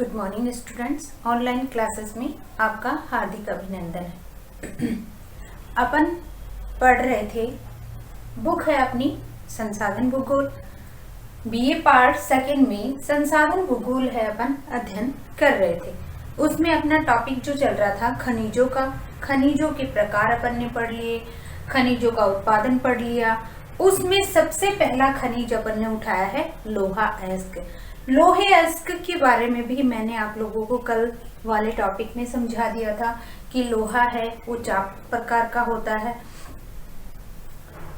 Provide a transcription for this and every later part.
Good morning students. Online classes में आपका हार्दिक अभिनंदन है। अपन पढ़ रहे थे, बुक है अपनी संसाधन भूगोल, बीए पार्ट सेकंड में संसाधन भूगोल है, अपन अध्ययन कर रहे थे। उसमें अपना टॉपिक जो चल रहा था खनिजों का, खनिजों के प्रकार अपन ने पढ़ लिए, खनिजों का उत्पादन पढ़ लिया। उसमें सबसे पहला खनिज अपन ने उठाया है लोहा अयस्क। लोहे अयस्क के बारे में भी मैंने आप लोगों को कल वाले टॉपिक में समझा दिया था कि लोहा है वो 4 प्रकार का होता है।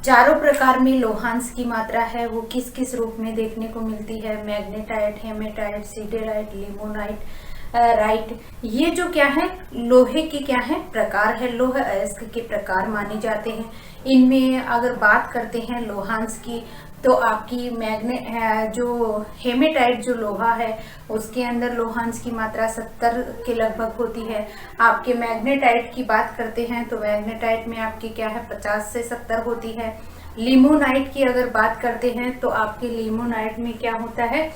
चारों प्रकार में लोहांश की मात्रा है वो किस किस रूप में देखने को मिलती है, magnetite, haematite, siderite, limonite, right. ये जो क्या है लोहे के क्या है प्रकार है, लोह अयस्क के प्रकार माने जाते हैं। इनमें अगर बात करते हैं लोहांश की तो आपकी जो हेमेटाइट जो लोहा है उसके अंदर लोहांश की मात्रा 70 के लगभग होती है। आपके मैग्नेटाइट की बात करते हैं तो मैग्नेटाइट में आपकी क्या है 50 से 70 होती है। लिमोनाइट की अगर बात करते हैं तो आपके लिमोनाइट में क्या होता है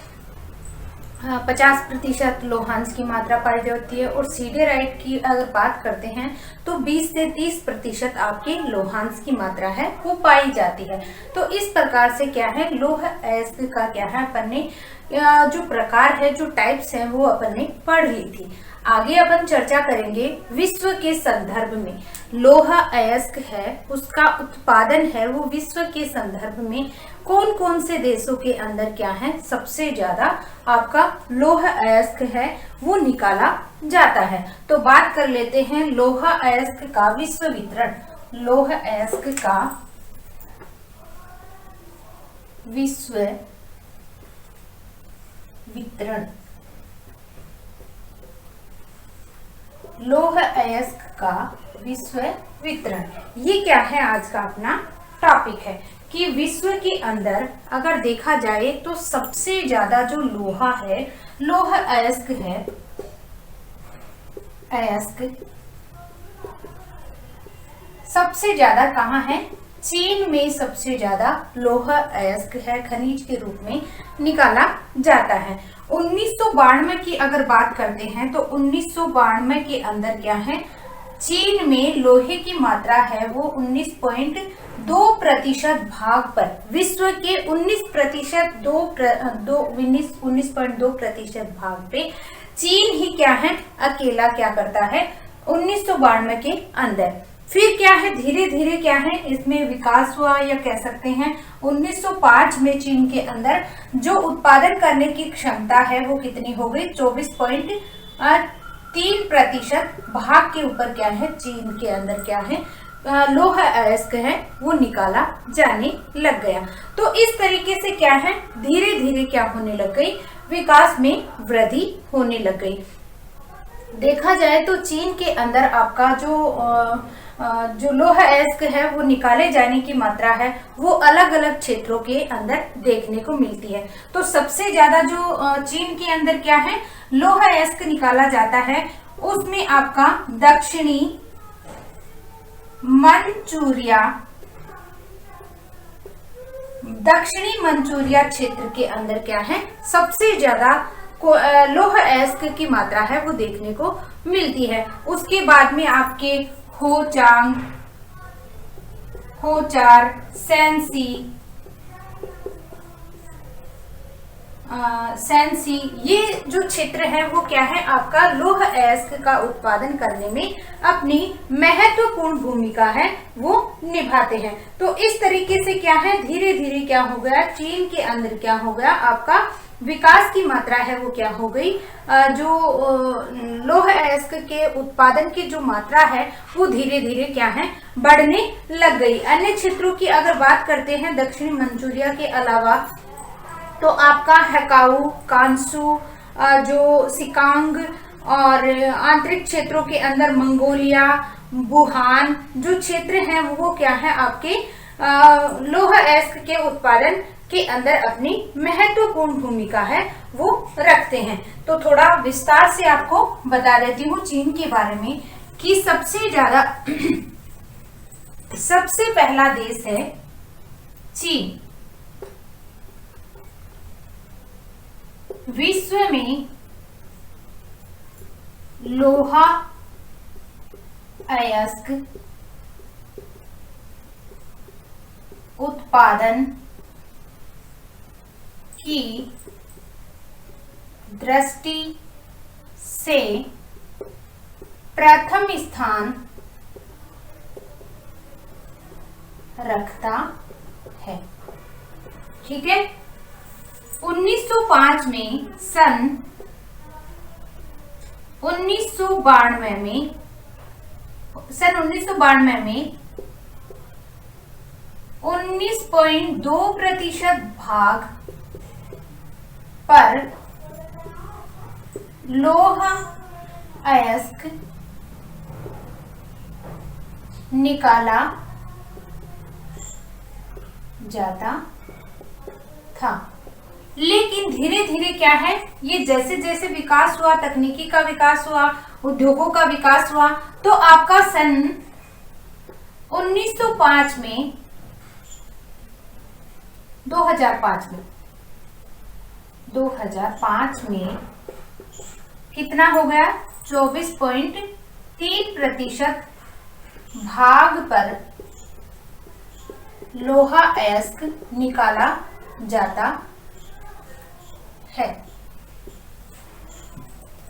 50% लोहांश की मात्रा पाई जाती है। और सीडेराइट की अगर बात करते हैं तो 20 से 30% आपके लोहांश की मात्रा है वो पाई जाती है। तो इस प्रकार से क्या है लोह अयस्क का क्या है अपन ने जो प्रकार है, जो टाइप्स हैं वो अपन ने पढ़ ली थी। आगे अपन चर्चा करेंगे विश्व के संदर्भ में। लोहा अयस्क है उसका उत्पादन है वो विश्व के संदर्भ में कौन कौन से देशों के अंदर क्या है सबसे ज्यादा आपका लोह अयस्क है वो निकाला जाता है। तो बात कर लेते हैं लोहा अयस्क का विश्व वितरण। लोह अयस्क का विश्व वितरण, लोह अयस्क का विश्व वितरण, ये क्या है आज का अपना टॉपिक है कि विश्व के अंदर अगर देखा जाए तो सबसे ज्यादा जो लोहा है, लोह अयस्क है, अयस्क सबसे ज्यादा कहाँ है? चीन में सबसे ज्यादा लोह अयस्क है खनिज के रूप में निकाला जाता है। 1992 की अगर बात करते हैं तो 1992 के अंदर क्या है चीन में लोहे की मात्रा है वो 19.2% भाग पर, विश्व के 19.2% भाग पे चीन ही क्या है अकेला क्या करता है 1992 के अंदर। फिर क्या है धीरे धीरे क्या है इसमें विकास हुआ या कह सकते हैं 1905 में चीन के अंदर जो उत्पादन करने की क्षमता है वो कितनी हो गई 24.3% भाग के ऊपर क्या है चीन के अंदर क्या है लोह अयस्क है वो निकाला जाने लग गया। तो इस तरीके से क्या है धीरे धीरे क्या होने लग गई विकास में वृद्धि होने लग गई। देखा जाए तो चीन के अंदर आपका जो लोह अयस्क है वो निकाले जाने की मात्रा है वो अलग अलग क्षेत्रों के अंदर देखने को मिलती है। तो सबसे ज्यादा जो चीन के अंदर क्या है लोह अयस्क निकाला जाता है उसमें आपका दक्षिणी मंचूरिया क्षेत्र के अंदर क्या है सबसे ज्यादा लोह अयस्क की मात्रा है वो देखने को मिलती है। उसके बाद में आपके होचार, सैनसी ये जो क्षेत्र है वो क्या है आपका लोह अयस्क का उत्पादन करने में अपनी महत्वपूर्ण भूमिका है वो निभाते हैं। तो इस तरीके से क्या है धीरे धीरे क्या हो गया चीन के अंदर क्या हो गया आपका विकास की मात्रा है वो क्या हो गई जो लोह अयस्क के उत्पादन की जो मात्रा है वो धीरे धीरे क्या है बढ़ने लग गई। अन्य क्षेत्रों की अगर बात करते हैं दक्षिणी मंचूरिया के अलावा तो आपका हैकाऊ, कांसू, जो सिकांग और आंतरिक क्षेत्रों के अंदर मंगोलिया, वुहान जो क्षेत्र हैं वो क्या है आपके लोह अयस्क के उत्पादन के अंदर अपनी महत्वपूर्ण भूमिका है वो रखते हैं। तो थोड़ा विस्तार से आपको बता देती हूँ चीन के बारे में कि सबसे ज्यादा सबसे पहला देश है चीन। विश्व में लोहा अयस्क उत्पादन की दृष्टि से प्रथम स्थान रखता है। ठीक है। 1905 में सन 1992 में 19.2% भाग पर लौह अयस्क निकाला जाता था। लेकिन धीरे धीरे क्या है, ये जैसे जैसे विकास हुआ, तकनीकी का विकास हुआ, उद्योगों का विकास हुआ, तो आपका सन 1905 में 2005 में कितना हो गया, 24.3% भाग पर लोहा अयस्क निकाला जाता है।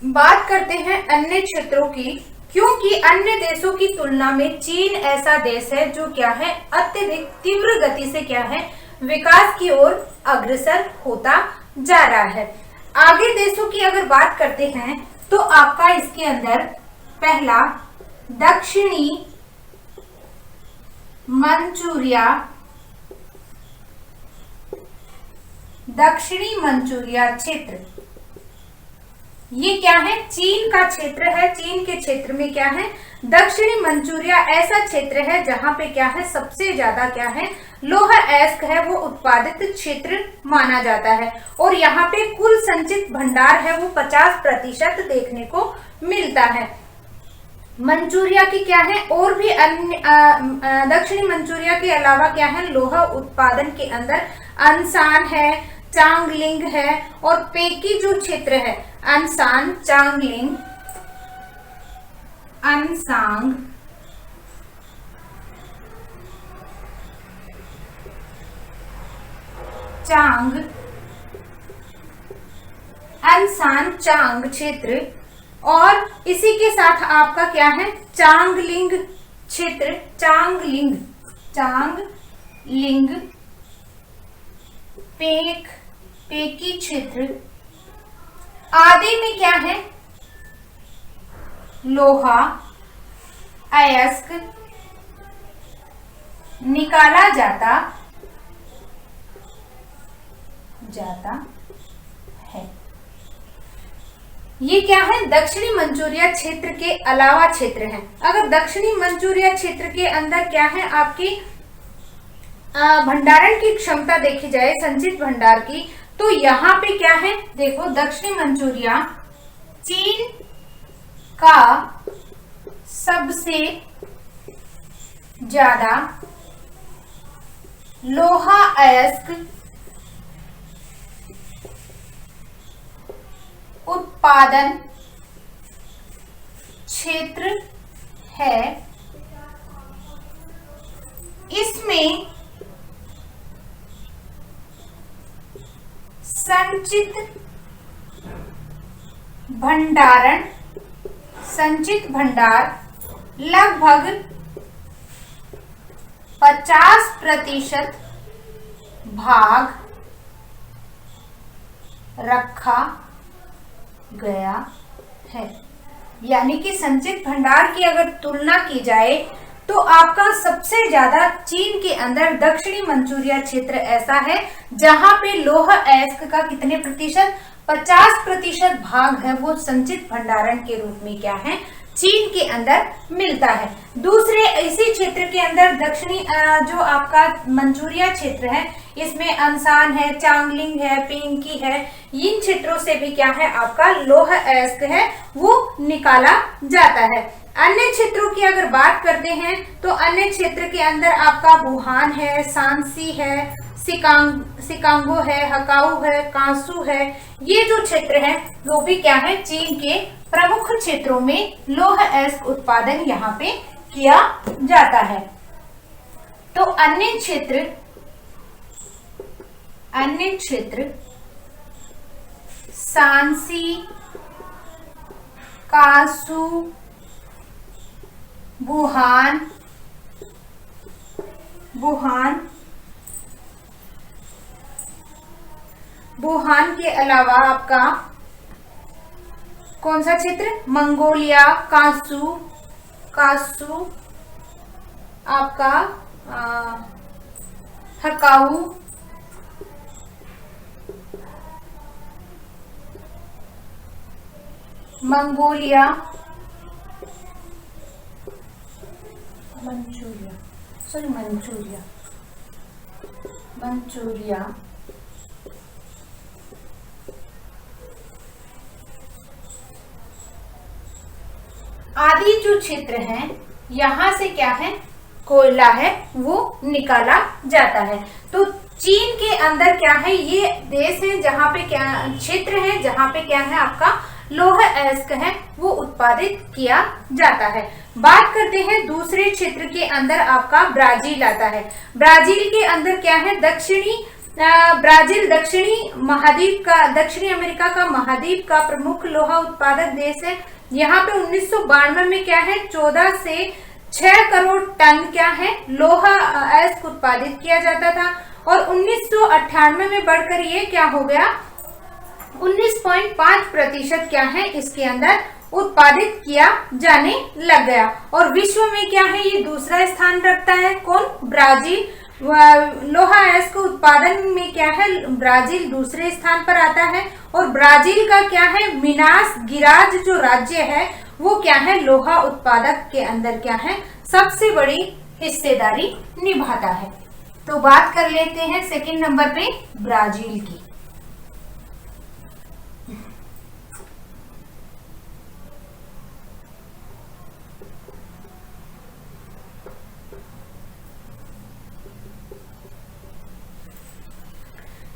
बात करते हैं अन्य क्षेत्रों की, क्योंकि अन्य देशों की तुलना में चीन ऐसा देश है जो क्या है, अत्यधिक तीव्र गति से क्या है, विकास की ओर अग्रसर होता जा रहा है। आगे देशों की अगर बात करते हैं तो आपका इसके अंदर पहला दक्षिणी मंचूरिया क्षेत्र, ये क्या है, चीन का क्षेत्र है। चीन के क्षेत्र में क्या है, दक्षिणी मंचूरिया ऐसा क्षेत्र है जहां पे क्या है, सबसे ज्यादा क्या है, लौह अयस्क है वो उत्पादित क्षेत्र माना जाता है। और यहाँ पे कुल संचित भंडार है वो 50% देखने को मिलता है। मंचूरिया की क्या है, और भी अन्य दक्षिणी मंचूरिया के अलावा क्या है, लोहा उत्पादन के अंदर अनसान है, चांगलिंग है, और पेकी जो क्षेत्र है, अनसान, चांगलिंग, अनसांग, चांग, अनसान चांग क्षेत्र, और इसी के साथ आपका क्या है, चांगलिंग क्षेत्र, चांगलिंग पेकी क्षेत्र आदि में क्या है, लोहा अयस्क निकाला जाता है। ये क्या है, दक्षिणी मंचूरिया क्षेत्र के अलावा क्षेत्र है। अगर दक्षिणी मंचूरिया क्षेत्र के अंदर क्या है, आपकी भंडारण की क्षमता देखी जाए, संचित भंडार की, तो यहाँ पे क्या है, देखो दक्षिणी मंचूरिया चीन का सबसे ज्यादा लोहा अयस्क उत्पादन क्षेत्र है। इसमें संचित भंडार लगभग 50% भाग रखा गया है। यानी कि संचित भंडार की अगर तुलना की जाए तो आपका सबसे ज्यादा चीन के अंदर दक्षिणी मंचूरिया क्षेत्र ऐसा है जहां पे लौह अयस्क का कितने प्रतिशत, 50% भाग है वो संचित भंडारण के रूप में क्या है, चीन के अंदर मिलता है। दूसरे इसी क्षेत्र के अंदर दक्षिणी जो आपका मंचूरिया क्षेत्र है, इसमें अनसान है, चांगलिंग है, पेंकी है, इन क्षेत्रों से भी क्या है, आपका लौह अयस्क है वो निकाला जाता है। अन्य क्षेत्रों की अगर बात करते हैं तो अन्य क्षेत्र के अंदर आपका वुहान है, सांसी है, सिकांगो है, हकाऊ है, कांसू है, ये जो क्षेत्र है वो भी क्या है, चीन के प्रमुख क्षेत्रों में लौह अयस्क उत्पादन यहाँ पे किया जाता है। तो अन्य क्षेत्र सांसी, कांसू, वुहान के अलावा आपका कौन सा क्षेत्र, मंगोलिया, कांसू आपका हकाऊ, मंचूरिया आदि जो क्षेत्र हैं, यहाँ से क्या है, कोयला है वो निकाला जाता है। तो चीन के अंदर क्या है, ये देश है जहाँ पे क्या क्षेत्र है, जहाँ पे क्या है आपका लौह अयस्क है वो उत्पादित किया जाता है। बात करते हैं दूसरे क्षेत्र के अंदर, आपका ब्राजील आता है। ब्राजील के अंदर क्या है, ब्राजील दक्षिणी अमेरिका का महाद्वीप का प्रमुख लोहा उत्पादक देश है। यहाँ पे 1992 में क्या है, 14 से 6 करोड़ टन क्या है लोहा अयस्क उत्पादित किया जाता था, और 1998 में बढ़कर ये क्या हो गया, 19.5% क्या है इसके अंदर उत्पादित किया जाने लग गया। और विश्व में क्या है, ये दूसरा स्थान रखता है, कौन, ब्राजील। लोहा अयस्क उत्पादन में क्या है, ब्राजील दूसरे स्थान पर आता है। और ब्राजील का क्या है, मिनास गिराज जो राज्य है वो क्या है, लोहा उत्पादक के अंदर क्या है, सबसे बड़ी हिस्सेदारी निभाता है। तो बात कर लेते हैं सेकंड नंबर पे ब्राजील की।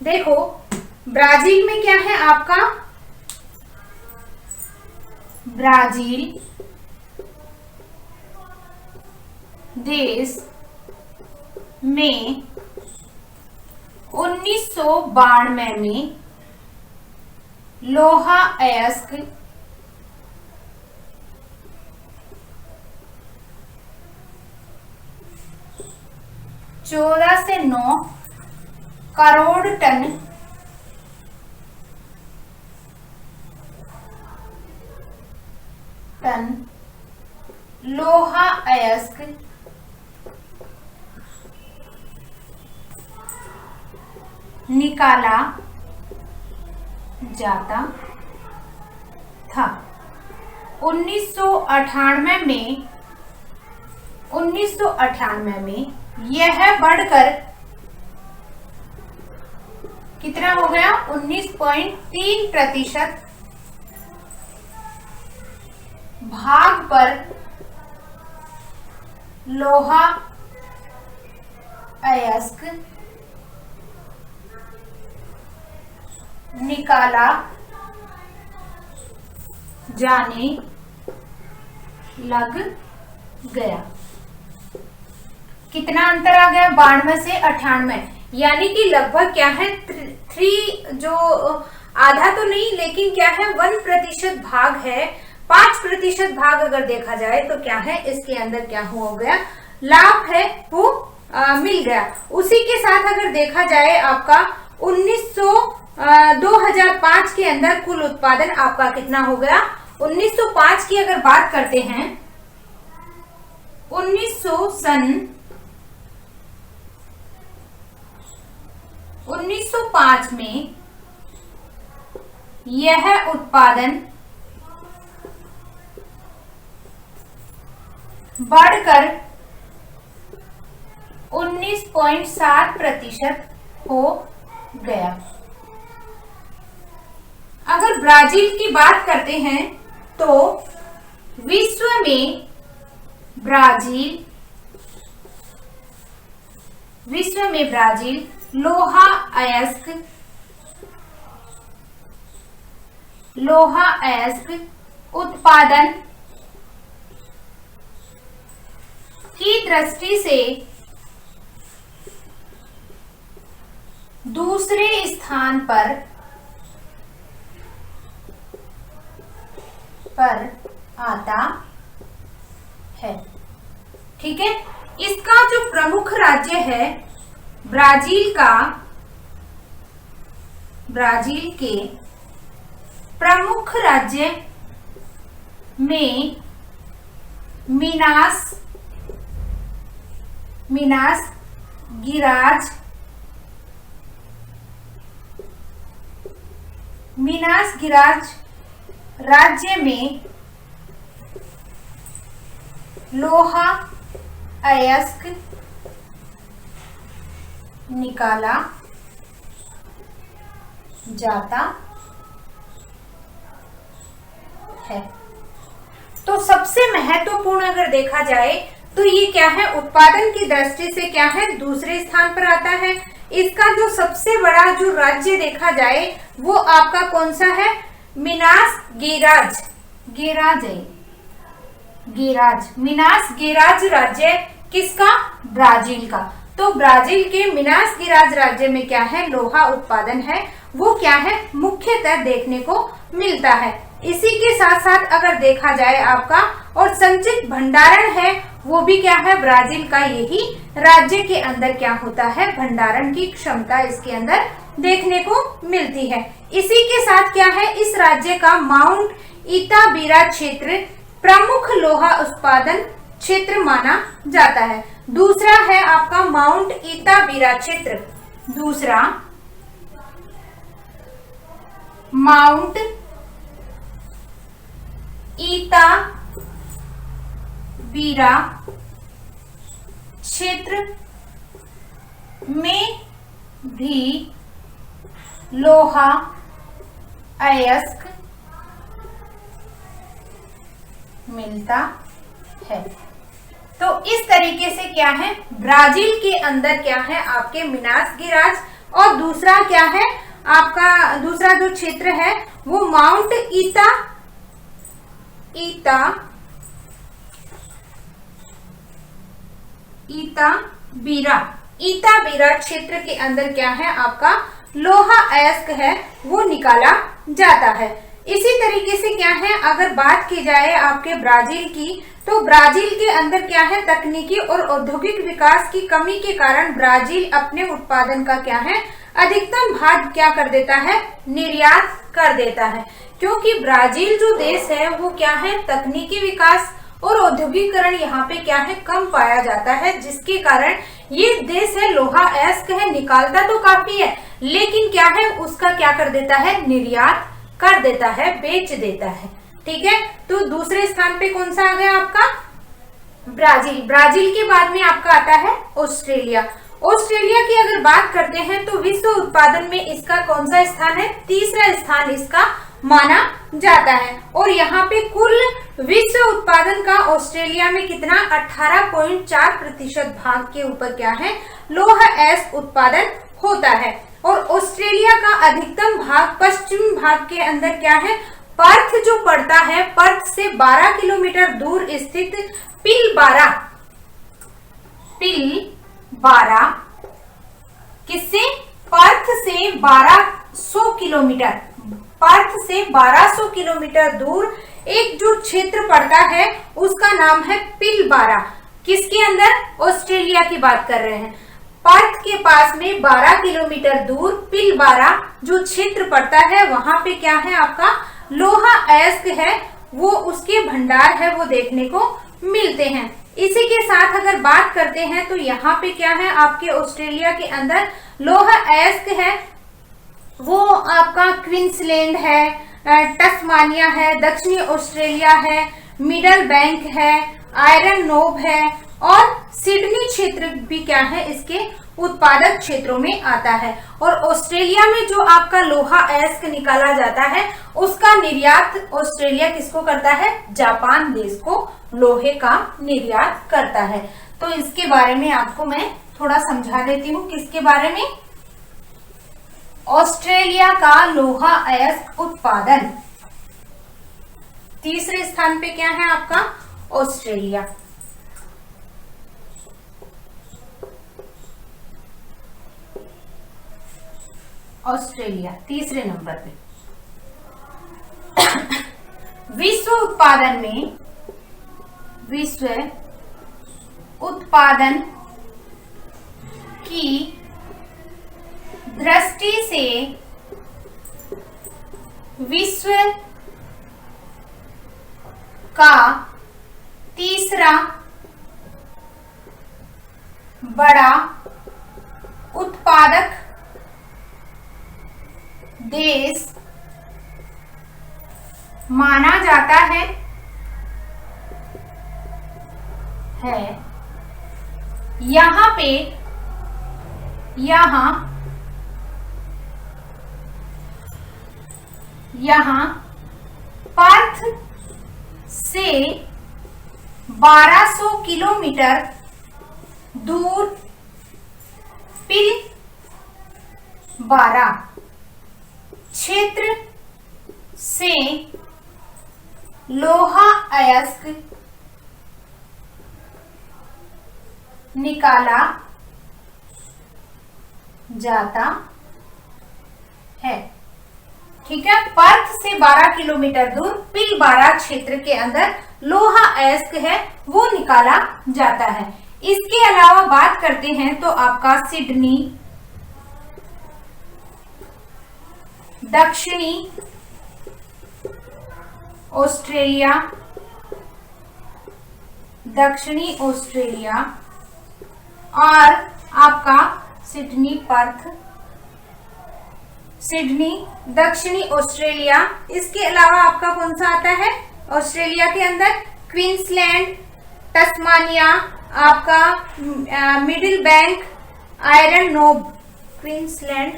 देखो ब्राजील में क्या है आपका, ब्राजील देश में 1992 में लोहा अयस्क चौदह से 9 करोड़ टन लोहा अयस्क निकाला जाता था। 1998 में यह बढ़कर कितना हो गया, 19.3% भाग पर लोहा अयस्क निकाला जाने लग गया। कितना अंतर आ गया, 92 से 98, यानी कि लगभग क्या है, 3 जो आधा तो नहीं लेकिन क्या है 1% भाग है, 5% भाग अगर देखा जाए तो क्या है इसके अंदर क्या हो गया, लाभ है वो मिल गया। उसी के साथ अगर देखा जाए आपका 2005 के अंदर कुल उत्पादन आपका कितना हो गया, 1905 की अगर बात करते हैं, 1905 में यह उत्पादन बढ़कर 19.7% हो गया। अगर ब्राजील की बात करते हैं तो विश्व में ब्राजील लोहा अयस्क उत्पादन की दृष्टि से दूसरे स्थान पर आता है। ठीक है, इसका जो प्रमुख राज्य है ब्राजील के प्रमुख राज्य में मिनास गिराज राज्य में लोहा अयस्क निकाला जाता है। तो सबसे महत्वपूर्ण अगर देखा जाए तो ये क्या है, उत्पादन की दृष्टि से क्या है, दूसरे स्थान पर आता है। इसका जो सबसे बड़ा जो राज्य देखा जाए वो आपका कौन सा है, मिनास गेराज राज्य किसका, ब्राजील का। तो ब्राजील के मिनास गेराज राज्य में क्या है, लोहा उत्पादन है वो क्या है, मुख्यतः देखने को मिलता है। इसी के साथ साथ अगर देखा जाए आपका और संचित भंडारण है वो भी क्या है, ब्राजील का यही राज्य के अंदर क्या होता है, भंडारण की क्षमता इसके अंदर देखने को मिलती है। इसी के साथ क्या है, इस राज्य का माउंट इताबीरा क्षेत्र प्रमुख लोहा उत्पादन क्षेत्र माना जाता है। दूसरा है आपका माउंट इताबीरा क्षेत्र, दूसरा माउंट इताबीरा क्षेत्र में भी लोहा अयस्क मिलता है। तो इस तरीके से क्या है, ब्राजील के अंदर क्या है आपके मिनास गेराज, और दूसरा क्या है आपका, दूसरा जो क्षेत्र है वो माउंट इताबीरा क्षेत्र के अंदर क्या है आपका लोहा अयस्क है वो निकाला जाता है। इसी तरीके से क्या है, अगर बात की जाए आपके ब्राजील की, तो ब्राजील के अंदर क्या है, तकनीकी और औद्योगिक विकास की कमी के कारण ब्राजील अपने उत्पादन का क्या है, अधिकतम भाग क्या कर देता है, निर्यात कर देता है। क्योंकि ब्राजील जो देश है वो क्या है, तकनीकी विकास और औद्योगिकरण यहाँ पे क्या है, कम पाया जाता है, जिसके कारण ये देश है लोहा अयस्क है, निकालता तो काफी है लेकिन क्या है, उसका क्या कर देता है, निर्यात कर देता है, बेच देता है। ठीक है, तो दूसरे स्थान पे कौन सा आ गया आपका, ब्राजील के बाद में आपका आता है ऑस्ट्रेलिया। ऑस्ट्रेलिया की अगर बात करते हैं तो विश्व उत्पादन में इसका कौन सा स्थान है, तीसरा स्थान इसका माना जाता है। और यहाँ पे कुल विश्व उत्पादन का ऑस्ट्रेलिया में कितना, 18.4% भाग के ऊपर क्या है, लोहा अयस्क उत्पादन होता है। और ऑस्ट्रेलिया का अधिकतम भाग पश्चिम भाग के अंदर क्या है, पर्थ जो पड़ता है, पर्थ से 12 किलोमीटर दूर स्थित पिलबारा किससे, पर्थ से 1200 किलोमीटर दूर एक जो क्षेत्र पड़ता है उसका नाम है पिलबारा। किसके अंदर, ऑस्ट्रेलिया की बात कर रहे हैं। पर्थ के पास में 12 किलोमीटर दूर पिलबारा जो क्षेत्र पड़ता है वहां पे क्या है आपका लोहा अयस्क है, वो उसके भंडार है वो देखने को मिलते हैं। इसी के साथ अगर बात करते हैं तो यहाँ पे क्या है आपके ऑस्ट्रेलिया के अंदर लोहा अयस्क है वो आपका क्वींसलैंड है, टस्मानिया है, दक्षिणी ऑस्ट्रेलिया है, मिडल बैंक है, आयरन नोब है और सिडनी क्षेत्र भी क्या है इसके उत्पादक क्षेत्रों में आता है। और ऑस्ट्रेलिया में जो आपका लोहा अयस्क निकाला जाता है उसका निर्यात ऑस्ट्रेलिया किसको करता है, जापान देश को लोहे का निर्यात करता है। तो इसके बारे में आपको मैं थोड़ा समझा देती हूँ, किसके बारे में, ऑस्ट्रेलिया का लोहा अयस्क उत्पादन। तीसरे स्थान पे क्या है आपका? ऑस्ट्रेलिया। ऑस्ट्रेलिया तीसरे नंबर पे। विश्व उत्पादन में, विश्व उत्पादन की दृष्टि से विश्व का तीसरा बड़ा उत्पादक देश माना जाता है यहाँ पे यहाँ पर्थ से 1200 किलोमीटर दूर पिलबारा क्षेत्र से लोहा अयस्क निकाला जाता है। ठीक है, पर्थ से 12 किलोमीटर दूर पिलबारा क्षेत्र के अंदर लोहा अयस्क है वो निकाला जाता है। इसके अलावा बात करते हैं तो आपका सिडनी दक्षिणी ऑस्ट्रेलिया, दक्षिणी ऑस्ट्रेलिया और आपका सिडनी पर्थ, सिडनी दक्षिणी ऑस्ट्रेलिया। इसके अलावा आपका कौन सा आता है ऑस्ट्रेलिया के अंदर? क्वींसलैंड, तस्मानिया, आपका middle bank, iron knob. Queensland,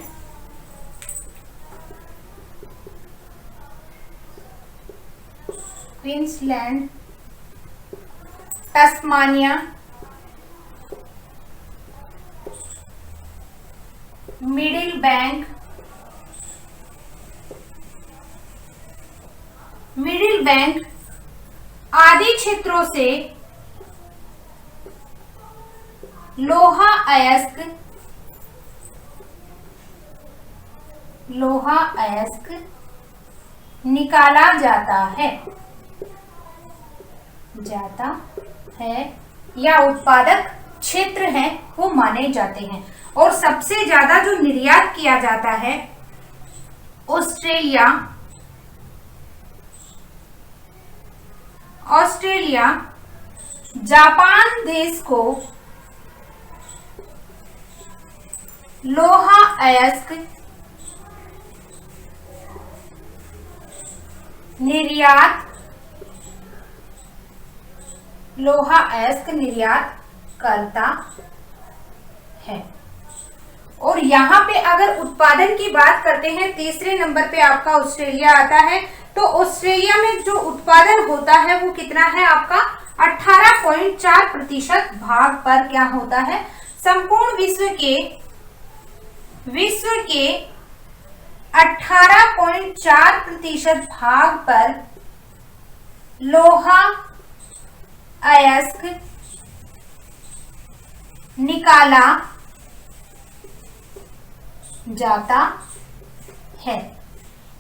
Queensland, Tasmania, middle bank, middle bank आदि क्षेत्रों से लोहा अयस्क निकाला जाता है या उत्पादक क्षेत्र हैं वो माने जाते हैं। और सबसे ज्यादा जो निर्यात किया जाता है ऑस्ट्रेलिया जापान देश को लोहा अयस्क निर्यात करता है। और यहाँ पे अगर उत्पादन की बात करते हैं, तीसरे नंबर पे आपका ऑस्ट्रेलिया आता है। तो ऑस्ट्रेलिया में जो उत्पादन होता है वो कितना है आपका? 18.4% भाग पर क्या होता है? संपूर्ण विश्व के 18.4% भाग पर लोहा अयस्क निकाला जाता है।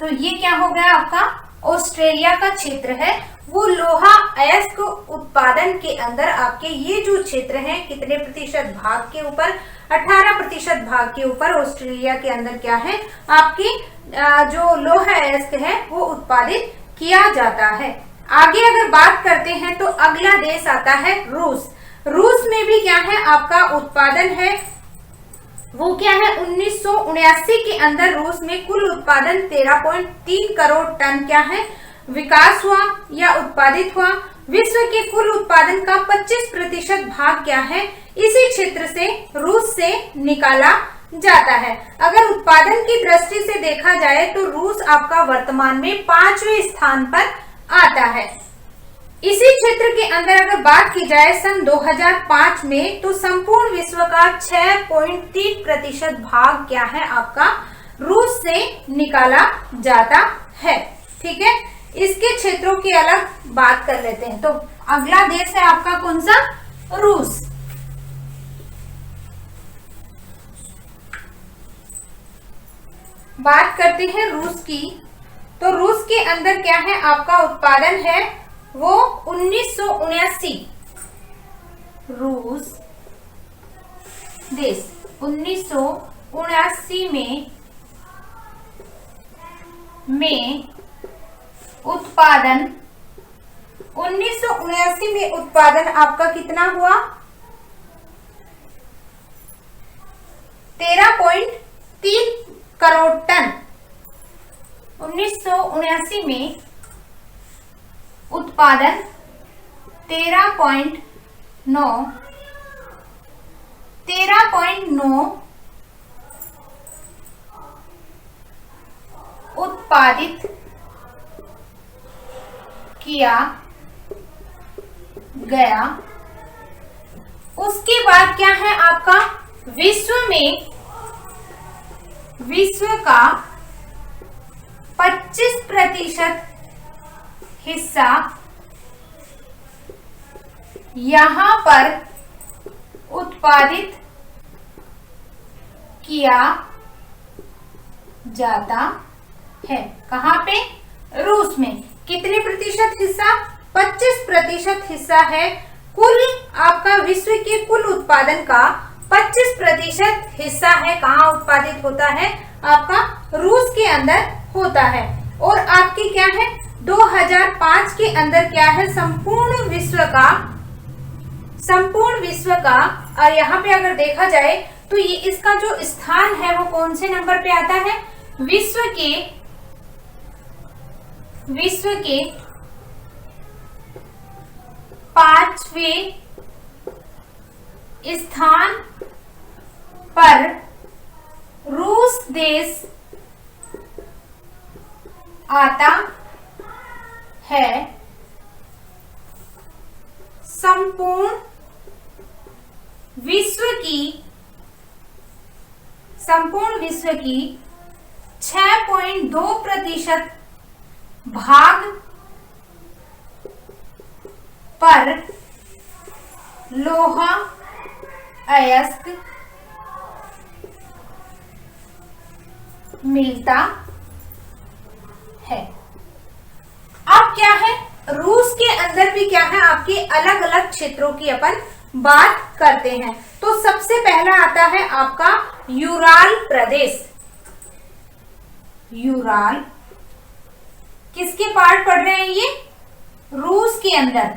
तो ये क्या हो गया आपका? ऑस्ट्रेलिया का क्षेत्र है वो लोहा अयस्क उत्पादन के अंदर आपके ये जो क्षेत्र है कितने प्रतिशत भाग के ऊपर? 18% भाग के ऊपर ऑस्ट्रेलिया के अंदर क्या है आपकी जो लोहा अयस्क है वो उत्पादित किया जाता है। आगे अगर बात करते हैं तो अगला देश आता है रूस। रूस में भी क्या है आपका उत्पादन है वो क्या है? 1979 के अंदर रूस में कुल उत्पादन 13.3 करोड़ टन क्या है विकास हुआ या उत्पादित हुआ। विश्व के कुल उत्पादन का 25% भाग क्या है इसी क्षेत्र से रूस से निकाला जाता है। अगर उत्पादन की दृष्टि से देखा जाए तो रूस आपका वर्तमान में 5वें स्थान पर आता है। इसी क्षेत्र के अंदर अगर बात की जाए सन 2005 में तो संपूर्ण विश्व का 6.3% भाग क्या है आपका रूस से निकाला जाता है। ठीक है, इसके क्षेत्रों की अलग बात कर लेते हैं। तो अगला देश है आपका कौन सा? रूस। बात करते हैं रूस की। तो रूस के अंदर क्या है आपका उत्पादन है वो 1979, रूस देश 1979 में उत्पादन 1979 में उत्पादन आपका कितना हुआ? 13.3 करोड़ टन। 1979 में उत्पादन 13.9 उत्पादित किया गया। उसके बाद क्या है आपका? विश्व का 25% हिस्सा यहां पर उत्पादित किया जाता है। कहां पे? रूस में। कितने प्रतिशत हिस्सा? 25% हिस्सा है। कुल आपका विश्व के कुल उत्पादन का 25% हिस्सा है कहाँ उत्पादित होता है? आपका रूस के अंदर होता है। और आपकी क्या है 2005 के अंदर क्या है संपूर्ण विश्व का और यहाँ पे अगर देखा जाए तो ये इसका जो स्थान है वो कौन से नंबर पे आता है? विश्व के 5वें स्थान पर रूस देश आता है। संपूर्ण विश्व की 6.2% भाग पर लौह अयस्क मिलता है। अब क्या है रूस के अंदर भी क्या है आपके अलग अलग क्षेत्रों की अपन बात करते हैं। तो सबसे पहला आता है आपका यूराल प्रदेश। यूराल किसके पार्ट पड़ रहे हैं? ये रूस के अंदर।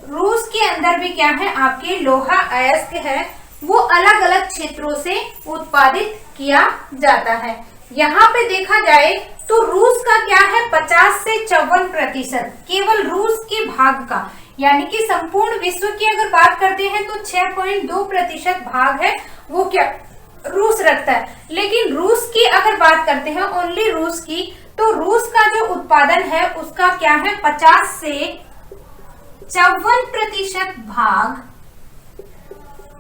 रूस के अंदर भी क्या है आपके लोहा अयस्क है वो अलग अलग क्षेत्रों से उत्पादित किया जाता है। यहाँ पे देखा जाए तो रूस का क्या है 50 से 54% केवल रूस के भाग का, यानी कि संपूर्ण विश्व की अगर बात करते हैं तो 6.2% भाग है वो क्या रूस रखता है। लेकिन रूस की अगर बात करते हैं ओनली रूस की, तो रूस का जो उत्पादन है उसका क्या है 50 से 54% भाग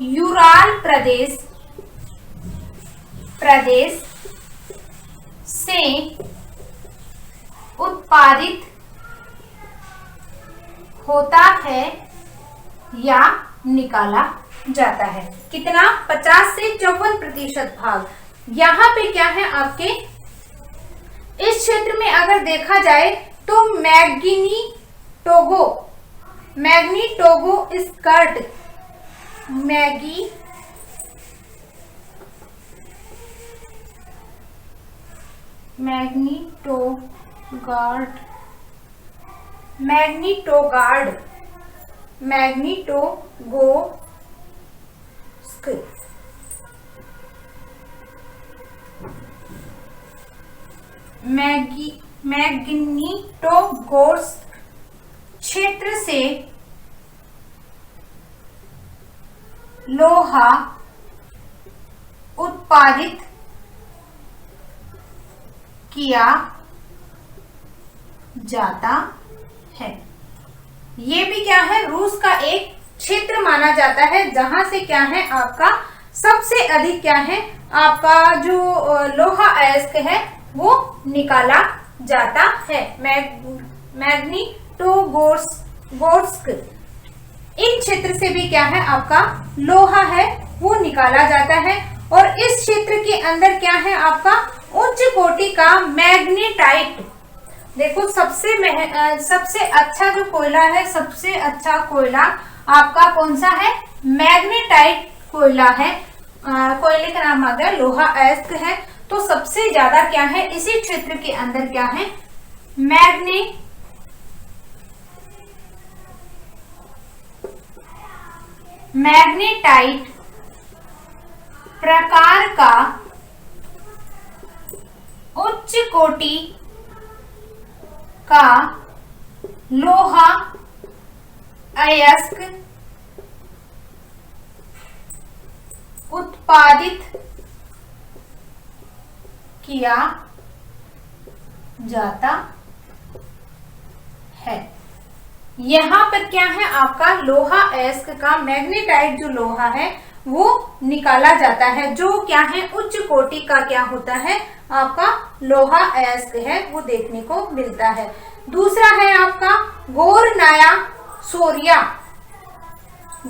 यूराल प्रदेश से उत्पादित होता है या निकाला जाता है। कितना? 50 से 54% भाग। यहाँ पे क्या है आपके इस क्षेत्र में अगर देखा जाए तो मैग्नीटोगो स्कर्ट मैग्नीटोगोर्स्क क्षेत्र से लोहा उत्पादित किया जाता है। ये भी क्या है रूस का एक क्षेत्र माना जाता है जहां से क्या है आपका सबसे अधिक क्या है आपका जो लोहा अयस्क है वो निकाला जाता है। मैग्नीटोगोर्स्क, इन क्षेत्र से भी क्या है आपका लोहा है वो निकाला जाता है। और इस क्षेत्र के अंदर क्या है आपका उच्च कोटि का मैग्नेटाइट। देखो सबसे अच्छा जो कोयला है, सबसे अच्छा कोयला आपका कौन सा है? मैग्नेटाइट कोयला है। कोयले का नाम आ गया लोहा अयस्क है। तो सबसे ज्यादा क्या है इसी क्षेत्र के अंदर क्या है मैग्नेटाइट प्रकार का उच्च कोटि का लोहा अयस्क उत्पादित किया जाता है। यहाँ पर क्या है आपका लोहा अयस्क का मैग्नेटाइट जो लोहा है वो निकाला जाता है, जो क्या है उच्च कोटि का क्या होता है आपका लोहा अयस्क है वो देखने को मिलता है। दूसरा है आपका गोरनाया सोरिया।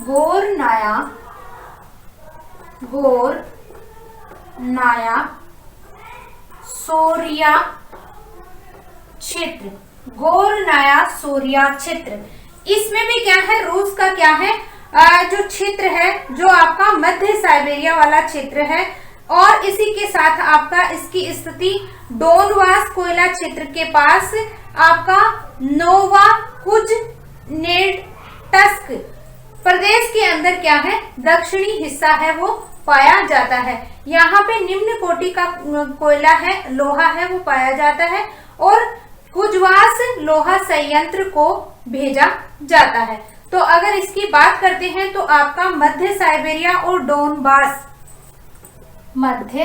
गोरनाया सोरिया क्षेत्र, गोरनाया सोरिया क्षेत्र, इसमें भी क्या है रूस का क्या है जो क्षेत्र है जो आपका मध्य साइबेरिया वाला क्षेत्र है। और इसी के साथ आपका इसकी स्थिति डोनबास कोयला क्षेत्र के पास आपका नोवाकुझनेटस्क प्रदेश के अंदर क्या है दक्षिणी हिस्सा है वो पाया जाता है। यहाँ पे निम्न कोटि का कोयला है लोहा है वो पाया जाता है और कुजवास लोहा संयंत्र को भेजा जाता है। तो अगर इसकी बात करते हैं तो आपका मध्य साइबेरिया और डोनबास, मध्य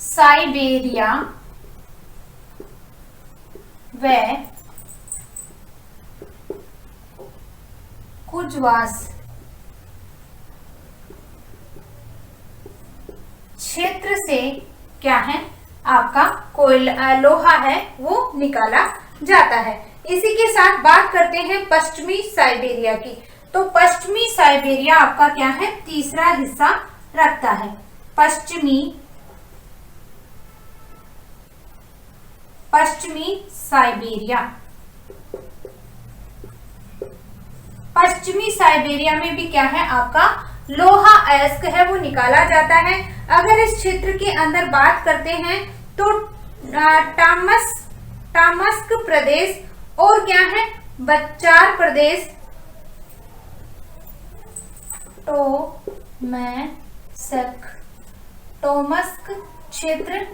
साइबेरिया व कुजवास क्षेत्र से क्या है आपका कोयला लोहा है वो निकाला जाता है। इसी के साथ बात करते हैं पश्चिमी साइबेरिया की। तो पश्चिमी साइबेरिया आपका क्या है तीसरा हिस्सा रखता है। पश्चिमी साइबेरिया, पश्चिमी साइबेरिया में भी क्या है आपका लोहा अयस्क है वो निकाला जाता है। अगर इस क्षेत्र के अंदर बात करते हैं तो टामस्क प्रदेश और क्या है बच्चार प्रदेश, टोमस्क क्षेत्र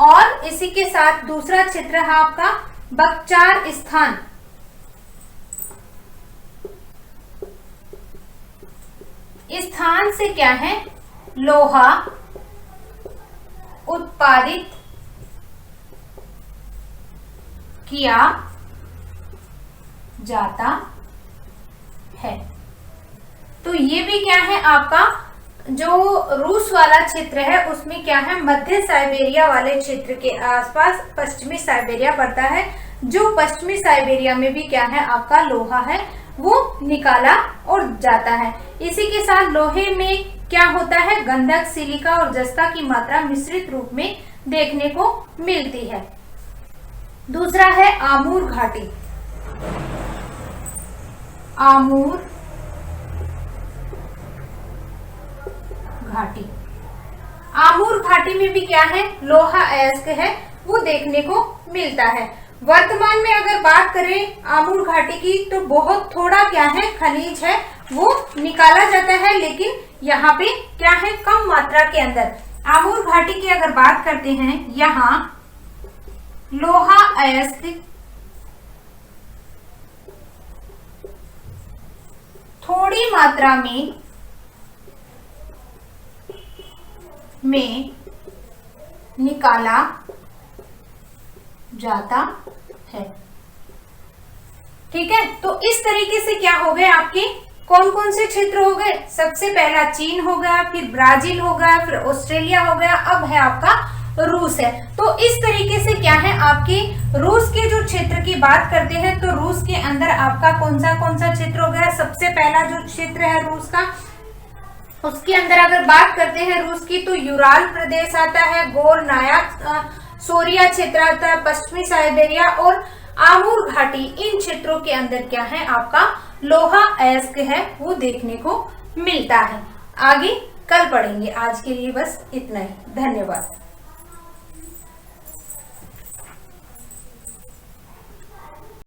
और इसी के साथ दूसरा क्षेत्र है आपका बक्चार स्थान। स्थान से क्या है लोहा उत्पादित किया जाता है। तो ये भी क्या है आपका जो रूस वाला क्षेत्र है उसमें क्या है मध्य साइबेरिया वाले क्षेत्र के आसपास पश्चिमी साइबेरिया पड़ता है, जो पश्चिमी साइबेरिया में भी क्या है आपका लोहा है वो निकाला और जाता है। इसी के साथ लोहे में क्या होता है गंधक, सिलिका और जस्ता की मात्रा मिश्रित रूप में देखने को मिलती है। दूसरा है आमूर घाटी। आमूर घाटी, आमूर घाटी में भी क्या है लोहा अयस्क है वो देखने को मिलता है। वर्तमान में अगर बात करें आमूर घाटी की तो बहुत थोड़ा क्या है खनिज है वो निकाला जाता है, लेकिन यहाँ पे क्या है कम मात्रा के अंदर। आमूर घाटी की अगर बात करते हैं यहाँ लोहा अयस्क थोड़ी मात्रा में निकाला जाता है। ठीक है, तो इस तरीके से क्या हो गए आपके कौन कौन से क्षेत्र हो गए? सबसे पहला चीन हो गया, फिर ब्राजील हो गया, फिर ऑस्ट्रेलिया हो गया, अब है आपका रूस है। तो इस तरीके से क्या है, आपके रूस के जो क्षेत्र की बात करते हैं तो रूस के अंदर आपका कौन सा क्षेत्र हो गया? सबसे पहला जो क्षेत्र है रूस का, उसके अंदर अगर बात करते हैं रूस की तो यूराल प्रदेश आता है, गोरनाया सोरिया क्षेत्र आता है, पश्चिमी साइबेरिया और आमूर घाटी, इन क्षेत्रों के अंदर क्या है आपका लोहा अयस्क है वो देखने को मिलता है। आगे कल पढ़ेंगे, आज के लिए बस इतना ही। धन्यवाद।